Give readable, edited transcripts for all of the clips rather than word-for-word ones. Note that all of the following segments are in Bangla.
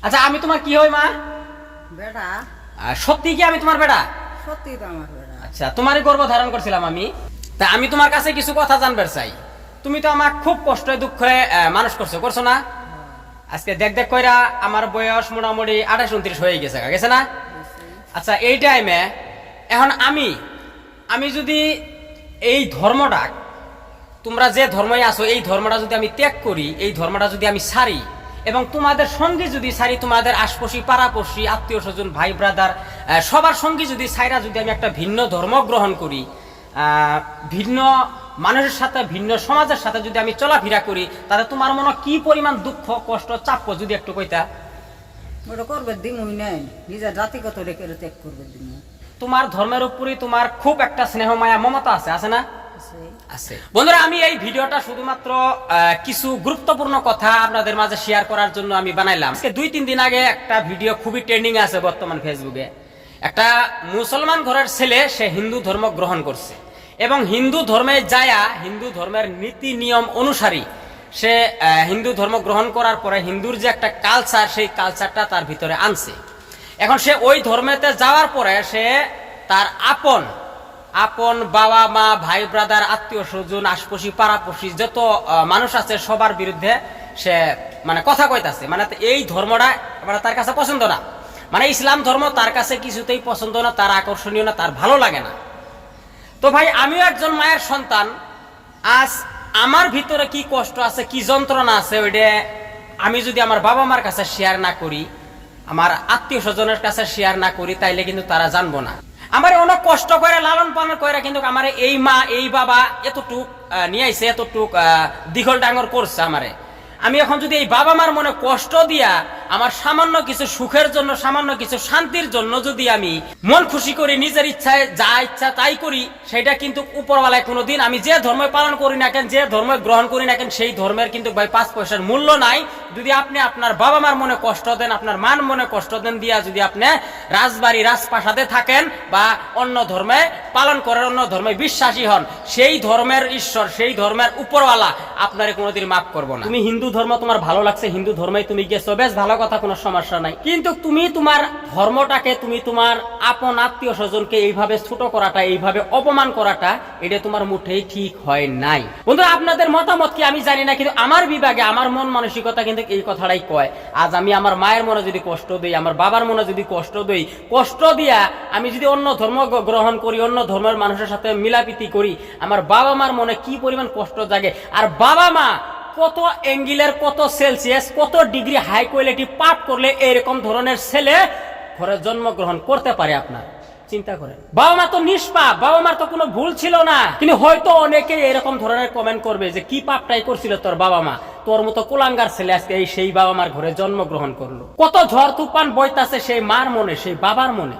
আচ্ছা আমি তোমার কি হই মা? বেটা। সত্যি কি আমি তোমার বেটা? সত্যি তো আমার বেটা। আচ্ছা তোমারই গর্ভ ধারণ করছিলাম আমি। তা আমি তোমার কাছে কিছু কথা জানবার চাই। তুমি তো আমার খুব কষ্টে দুঃখে মানুষ করছো না? আজকে দেখ দেখ কইরা আমার বয়স মোটামুটি 28-29 হয়ে গেছে না? আচ্ছা এই টাইমে এখন আমি যদি এই ধর্মটা, তোমরা যে ধর্মই আছো এই ধর্মটা যদি আমি ত্যাগ করি, এই ধর্মটা যদি আমি ছাড়ি এবং তোমাদের সঙ্গে যদি ছাড়ি, তোমাদের আশপাশি পাড়াপড়শি আত্মীয় স্বজন ভাই ব্রাদার সবার সঙ্গে যদি ছাইরা যদি আমি একটা ভিন্ন ধর্ম গ্রহণ করি, ভিন্ন মানুষের সাথে ভিন্ন সমাজের সাথে যদি আমি চলাফেরা করি, তাহলে তোমার মনে কি পরিমাণ দুঃখ কষ্ট চাপ যদি একটু কইতা। ওটা করবে দিমই নাই, নিজের জাতিগত রেখে ত্যাগ করবে দিম। তোমার ধর্মের উপরই তোমার খুব একটা স্নেহ মায়া মমতা আছে না? আছে। বন্ধুরা আমি এই ভিডিওটা শুধুমাত্র কিছু গুরুত্বপূর্ণ কথা আপনাদের মাঝে শেয়ার করার জন্য আমি বানাইলাম। আজকে 2-3 দিন আগে একটা ভিডিও খুবই ট্রেন্ডিং আছে বর্তমান ফেসবুকে। একটা মুসলমান ঘরের ছেলে সে হিন্দু ধর্ম গ্রহণ করছে এবং হিন্দু ধর্মে যায়া হিন্দু ধর্মের নীতি নিয়ম অনুসারী সে হিন্দু ধর্ম গ্রহণ করার পরে হিন্দুর যে একটা কালচার, সেই কালচারটা তার ভিতরে আনছে। এখন সে ওই ধর্মেতে যাওয়ার পরে সে তার আপন বাবা মা ভাই ব্রাদার আত্মীয় স্বজন আশপাশি পাড়াপড়শি যত মানুষ আছে সবার বিরুদ্ধে সে মানে কথা কইতাছে। মানে এই ধর্মটা মানে তার কাছে পছন্দ না, মানে ইসলাম ধর্ম তার কাছে কিছুতেই পছন্দ না, তার আকর্ষণীয় না, তার ভালো লাগে না। তো ভাই আমিও একজন মায়ের সন্তান, আজ আমার ভিতরে কি কষ্ট আছে কি যন্ত্রণা আছে ওইটা আমি যদি আমার বাবা মার কাছে শেয়ার না করি, আমার আত্মীয় স্বজনের কাছে শেয়ার না করি, তাইলে কিন্তু তারা জানবো না। আমার অনেক কষ্ট করে লালন পালন করে কিন্তু আমার এই মা এই বাবা এতটুক নিয়ে আইছে, এতটুক দিঘল ডাঙর করছে আমারে। আমি এখন যদি এই বাবা মার মনে কষ্ট দিয়া আমার সামান্য কিছু সুখের জন্য সামান্য কিছু শান্তির জন্য যদি আমি মন খুশি করি, নিজের ইচ্ছায় যা ইচ্ছা তাই করি, সেটা কিন্তু উপরওয়ালায় কোনোদিন আমি যে ধর্ম পালন করি না কেন, যে ধর্ম গ্রহণ করি না কেন, সেই ধর্মের কিন্তু ভাই 5 পয়সার মূল্য নাই। যদি আপনি আপনার বাবা মার মনে কষ্ট দেন, আপনার মান মনে কষ্ট দেন দিয়া যদি আপনি রাজবাড়ি রাজপ্রাসাদে থাকেন বা অন্য ধর্মে পালন করেন, অন্য ধর্মে বিশ্বাসী হন, সেই ধর্মের ঈশ্বর সেই ধর্মের উপরওয়ালা আপনারে কোনোদিন মাফ করবো না। তুমি হিন্দু ধর্ম তোমার ভালো লাগছে, হিন্দু ধর্মে তুমি গেছো, বেশ ভালো কথা, কোনো সমস্যা নাই। কিন্তু তুমি তোমার ধর্মটাকে, তুমি তোমার আপন আত্মীয় স্বজনকে এইভাবে ছোট করাটা, এইভাবে অপমান করাটা, এটা তোমার মুঠেই ঠিক হয় নাই। বন্ধুরা আপনাদের মতামত কি আমি জানি না, কিন্তু আমার বিভাগে আমার মন মানসিকতা কিন্তু এই কথাটাই কয়। আজ আমি আমার মায়ের মনে যদি কষ্ট দেই, আমার বাবার মনে যদি কষ্ট দেই, কষ্ট দিয়া আমি যদি অন্য ধর্ম গ্রহণ করি, অন্য ধর্মের মানুষের সাথে মিলাপিতি করি, আমার বাবা মার মনে কি পরিমাণ কষ্ট জাগে। আর বাবা মা কত অ্যাঙ্গেলের, কত সেলসিয়াস, কত ডিগ্রি হাই কোয়ালিটি পাপ করলে এরকম ধরনের ছেলে ঘরে জন্মগ্রহণ করতে পারে, আপনার চিন্তা করেন। বাবা মা তো নিষ্পাপ, বাবা মার তো কোনো ভুল ছিল না, কিন্তু হয়তো অনেকে এরকম ধরনের কমেন্ট করবে যে কি পাপটাই করছিল তোর বাবা মা, তোর মতো কুলাঙ্গার ছেলে আজকে সেই বাবা মার ঘরে জন্মগ্রহণ করলো। কত ঝড় তুফান বইতাছে সেই মার মনে, সেই বাবার মনে,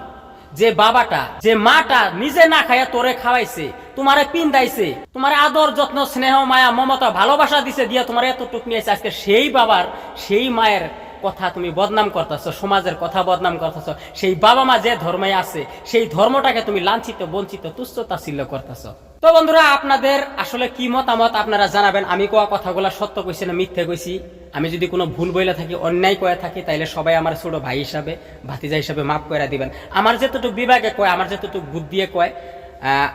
যে বাবাটা যে মাটা নিজে না খাইয়া তোরে খাওয়াইছে, তোমারে পিন্দাইছে, তোমার আদর যত্ন স্নেহ মায়া মমতা ভালোবাসা দিছে, দিয়া তোমার এতটুক নিয়েছে, আজকে সেই বাবার সেই মায়ের কথা তুমি বদনাম করতেছো, সমাজের কথা বদনাম করতেছো। সেই বাবা মা যে ধর্মে আছে সেই ধর্মটাকে তুমি লাঞ্ছিত বঞ্চিত তুচ্ছ তাচ্ছিল্য করতেছো। তো বন্ধুরা আপনাদের আসলে কি মতামত আপনারা জানাবেন। আমি কোয়া কথাগুলা সত্য কইছি না মিথ্যে কইছি, আমি যদি কোনো ভুল বইলা থাকি, অন্যায় কয়ে থাকি, তাইলে সবাই আমার ছোট ভাই হিসাবে ভাতিজা হিসাবে মাফ করে দিবেন। আমার যেতটুকু বিভাগে কয়, আমার যেতটুকু বুদ্ধিয়ে কয়,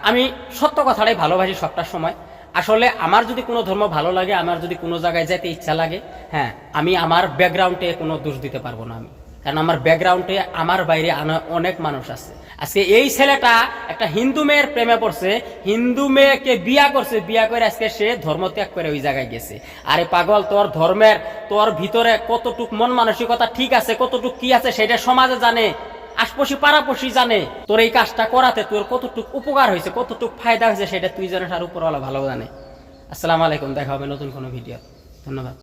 আমি সত্য কথাটাই ভালোবাসি সবটা সময়। আসলে আমার যদি কোনো ধর্ম ভালো লাগে, আমার যদি কোনো জায়গায় যেতে ইচ্ছা লাগে, হ্যাঁ আমি আমার ব্যাকগ্রাউন্ডে কোনো দোষ দিতে পারবো না আমি, কারণ আমার ব্যাকগ্রাউন্ডে আমার বাইরে অনেক মানুষ আছে। আজকে এই ছেলেটা একটা হিন্দু মেয়ের প্রেমে পড়ছে, হিন্দু মেয়েকে বিয়া করছে, বিয়া করে আজকে সে ধর্ম ত্যাগ করে ওই জায়গায় গেছে। আরে পাগল, তোর ধর্মের তোর ভিতরে কতটুক মন মানসিকতা ঠিক আছে, কতটুক কি আছে সেটা সমাজে জানে, আশপাশি পাড়াপড়শি জানে। তোর এই কাজটা করাতে তোর কতটুক উপকার হয়েছে, কতটুক ফায়দা হয়েছে, সেটা তুই জানিস আর উপরওয়ালা ভালো জানে। আসসালামু আলাইকুম, দেখা হবে নতুন কোনো ভিডিও। ধন্যবাদ।